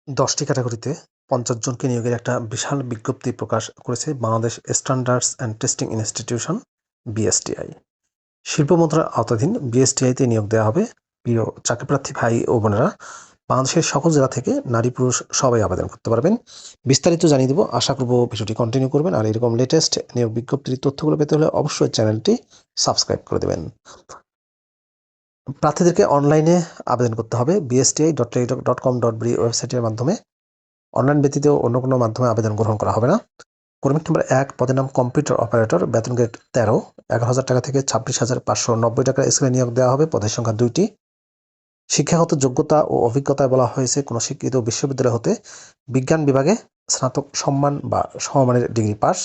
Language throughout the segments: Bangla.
১০টি ক্যাটাগরিতে ৫০ জনকে নিয়োগের একটা বিশাল বিজ্ঞপ্তি প্রকাশ করেছে Bangladesh standards and testing institution BSTI. শিল্প মন্ত্রণালয়ের আওতাধীন বিএসটিআইতে নিয়োগ দেওয়া হবে। প্রিয় চাকরিপ্রার্থী ভাই ও বোনেরা, বাংলাদেশের সকল জেলা থেকে নারী পুরুষ সবাই আবেদন করতে পারবেন। বিস্তারিত জানিয়ে দেবো, আশা করব ভিডিওটি কন্টিনিউ করবেন। আর এরকম লেটেস্ট নিয়োগ বিজ্ঞপ্তির তথ্যগুলো পেতে হলে অবশ্যই চ্যানেলটি সাবস্ক্রাইব করে দেবেন। প্রার্থীদেরকে অনলাইনে আবেদন করতে হবে bsti.teletalk.com.bd ওয়েবসাইটের মাধ্যমে। অনলাইন ব্যতীত অন্য কোনো মাধ্যমে আবেদন গ্রহণ করা হবে না। কর্মী নম্বর ১, পদের নাম কম্পিউটার অপারেটর, বেতন গ্রেড ১৩, ১১,০০০ টাকা থেকে ২৬,৫৯০ টাকা স্কেলে নিয়োগ দেওয়া হবে। পদের সংখ্যা ২টি। শিক্ষাগত যোগ্যতা ও অভিজ্ঞতায় বলা হয়েছে কোনো স্বীকৃত বিশ্ববিদ্যালয় হতে বিজ্ঞান বিভাগে স্নাতক সম্মান বা সমমানের ডিগ্রি পাস,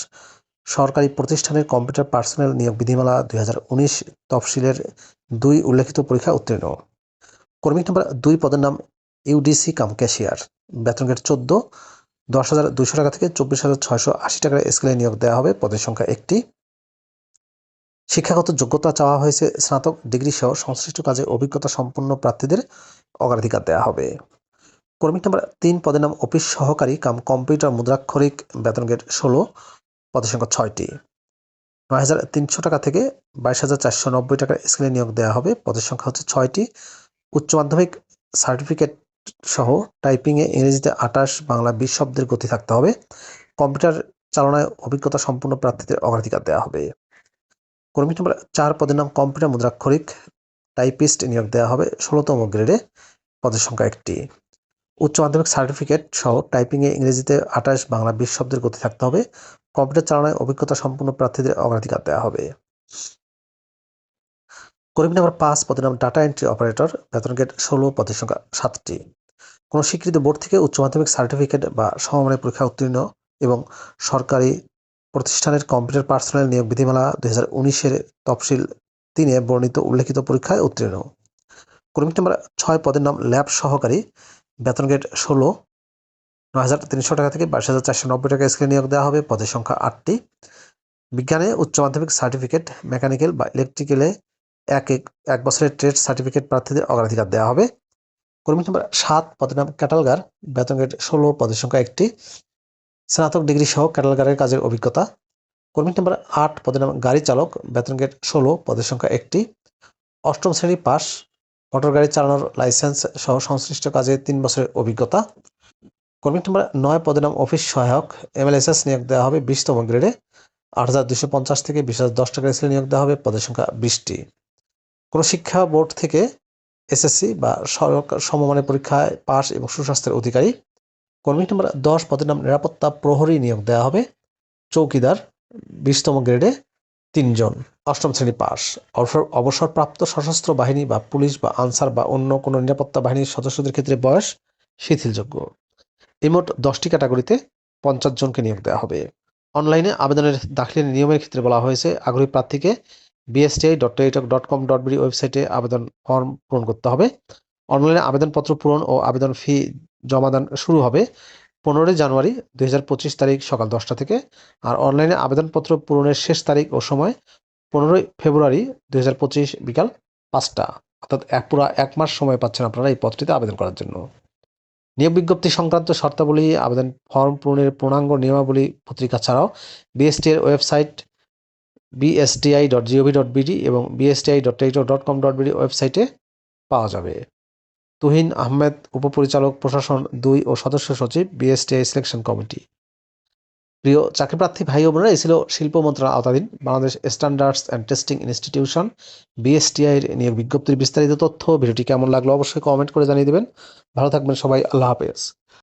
সরকারি প্রতিষ্ঠানের কম্পিউটার পার্সোনেল নিয়োগ বিধিমালা ২০১৯ তফসিলের ২ উল্লেখিত পরীক্ষা উত্তীর্ণ। কর্মী নম্বর ২, পদের নাম ইউডিসি কাম ক্যাশিয়ার, বেতন গ্রেড ১৪, ১০,২০০ টাকা থেকে ২৪,৬৮০ টাকার স্কেলে নিয়োগ দেওয়া হবে। পদের সংখ্যা ১টি। শিক্ষাগত যোগ্যতা চাওয়া হয়েছে স্নাতক ডিগ্রি সহ সংশ্লিষ্ট কাজে অভিজ্ঞতা সম্পন্ন প্রার্থীদের অগ্রাধিকার দেওয়া হবে। কর্মী নম্বর ৩, পদের নাম অফিস সহকারী কাম কম্পিউটার মুদ্রাক্ষরিক, বেতন গ্রেড ১৬, পদের সংখ্যা ৬টি। ৯,৩০০ টাকা থেকে ২২,৪৯০ টাকার স্কেলে নিয়োগ দেওয়া হবে। পদের সংখ্যা হচ্ছে ৬টি। উচ্চ মাধ্যমিক সার্টিফিকেট সহ টাইপিংয়ে ইংরেজিতে ২৮, বাংলা ২০ শব্দের গতি থাকতে হবে। কম্পিউটার চালনায় অভিজ্ঞতা সম্পন্ন প্রার্থীদের অগ্রাধিকার দেওয়া হবে। কর্মী নম্বর ৪, পদের নাম কম্পিউটার মুদ্রাক্ষরিক টাইপিস্ট, নিয়োগ দেওয়া হবে ১৬তম গ্রেডে। পদের সংখ্যা ১টি। উচ্চ মাধ্যমিক সার্টিফিকেট সহ টাইপিংয়ে ইংরেজিতে ২৮, বাংলা ২০ শব্দের গতি থাকতে হবে। কম্পিউটার চালনায় অভিজ্ঞতা সম্পন্ন প্রার্থীদের অগ্রাধিকার দেওয়া হবে। কর্মী নম্বর ৫, পদের নাম ডাটা এন্ট্রি অপারেটর, বেতন গ্রেড ১৬, পদের সংখ্যা ৭টি। কোনো স্বীকৃত বোর্ড থেকে উচ্চ মাধ্যমিক সার্টিফিকেট বা সমমানের পরীক্ষা উত্তীর্ণ এবং সরকারি প্রতিষ্ঠানের কম্পিউটার পার্সোনেল নিয়োগ বিধিমালা ২০১৯-এর তফসিল ৩-এ বর্ণিত উল্লেখিত পরীক্ষায় উত্তীর্ণ। কর্মী নম্বর ৬, পদের নাম ল্যাব সহকারী, বেতন গ্রেড ১৬, ৯,৩০০ টাকা থেকে ২২,৪৯০ টাকা স্কেলে নিয়োগ দেওয়া হবে। পদের সংখ্যা ৮টি। বিজ্ঞানে উচ্চ মাধ্যমিক সার্টিফিকেট, মেকানিক্যাল বা ইলেকট্রিক্যালে এক বছরের ট্রেড সার্টিফিকেট প্রার্থীদের অগ্রাধিকার দেওয়া হবে। কর্মী নম্বর ৭, পদের নাম ক্যাটালগার, বেতন গ্রেড ১৬, পদের সংখ্যা ১টি। স্নাতক ডিগ্রি সহ ক্যাটালগারের কাজের অভিজ্ঞতা। কর্মী নম্বর ৮, পদের নাম গাড়ি চালক, বেতন গ্রেড ১৬, পদের সংখ্যা 1টি। ৮ম শ্রেণী পাস, মোটর গাড়ি চালানোর লাইসেন্স সহ সংশ্লিষ্ট কাজে ৩ বছরের অভিজ্ঞতা। কর্মী নম্বর ৯, পদের নাম অফিস সহায়ক, এমএলএসএস, নিয়োগ দেওয়া হবে ২০তম গ্রেডে। ৮,২৫০ থেকে ২০,০১০ টাকা স্কেলে নিয়োগ দেওয়া হবে। পদের সংখ্যা ২০টি। কোনো শিক্ষা বোর্ড থেকে এসএসসি বা সমমানের পরীক্ষায় পাস এবং সুস্বাস্থ্যের অধিকারী। কর্মী নম্বর ১০, পদের নাম নিরাপত্তা প্রহরী, নিয়োগ দেওয়া হবে চৌকিদার, ২০তম গ্রেডে ৩ জন, ৮ম শ্রেণী পাস। অবসরপ্রাপ্ত সশস্ত্র বাহিনী বা পুলিশ বা আনসার বা অন্য কোনো নিরাপত্তা বাহিনীর সদস্যদের ক্ষেত্রে বয়স শিথিলযোগ্য। এই মোট 10টি ক্যাটাগরিতে ৫০ জনকে নিয়োগ দেওয়া হবে। অনলাইনে আবেদনের দাখিলের নিয়মের ক্ষেত্রে বলা হয়েছে আগ্রহী প্রার্থীকে bsti.teletalk.com.bd ওয়েবসাইটে আবেদন ফর্ম পূরণ করতে হবে। অনলাইনে আবেদনপত্র পূরণ ও আবেদন ফি জমাদান শুরু হবে ১৫ জানুয়ারি ২০২৫ তারিখ সকাল ১০টা থেকে। আর অনলাইনে আবেদনপত্র পূরণের শেষ তারিখ ও সময় ১৫ ফেব্রুয়ারি ২০২৫ বিকাল ৫টা। অর্থাৎ পুরো ১ মাস সময় পাচ্ছেন আপনারা এই পদটিতে আবেদন করার জন্য। নিয়োগ বিজ্ঞপ্তি সংক্রান্ত শর্তাবলী, আবেদন ফর্ম পূরণের পূর্ণাঙ্গ নিয়মাবলী পত্রিকা ছাড়াও বিএসটি এর ওয়েবসাইট bsti.gov.bd এবং bsti.teletalk.com.bd ওয়েবসাইটে পাওয়া যাবে। তুহিন আহমেদ, উপপরিচালক প্রশাসন ২ ও সদস্য সচিব, বিএসটিআই সিলেকশন কমিটি। প্রিয় চাকরিপ্রার্থী ভাই ও বোনেরা, এই ছিল শিল্প মন্ত্রণালয়ের আওতাধীন Bangladesh standards and testing institution BSTI এর নিয়োগ বিজ্ঞপ্তির বিস্তারিত তথ্য। ভিডিওটি কেমন লাগলো অবশ্যই কমেন্ট করে জানিয়ে দেবেন। ভালো থাকবেন সবাই। আল্লাহ হাফেজ।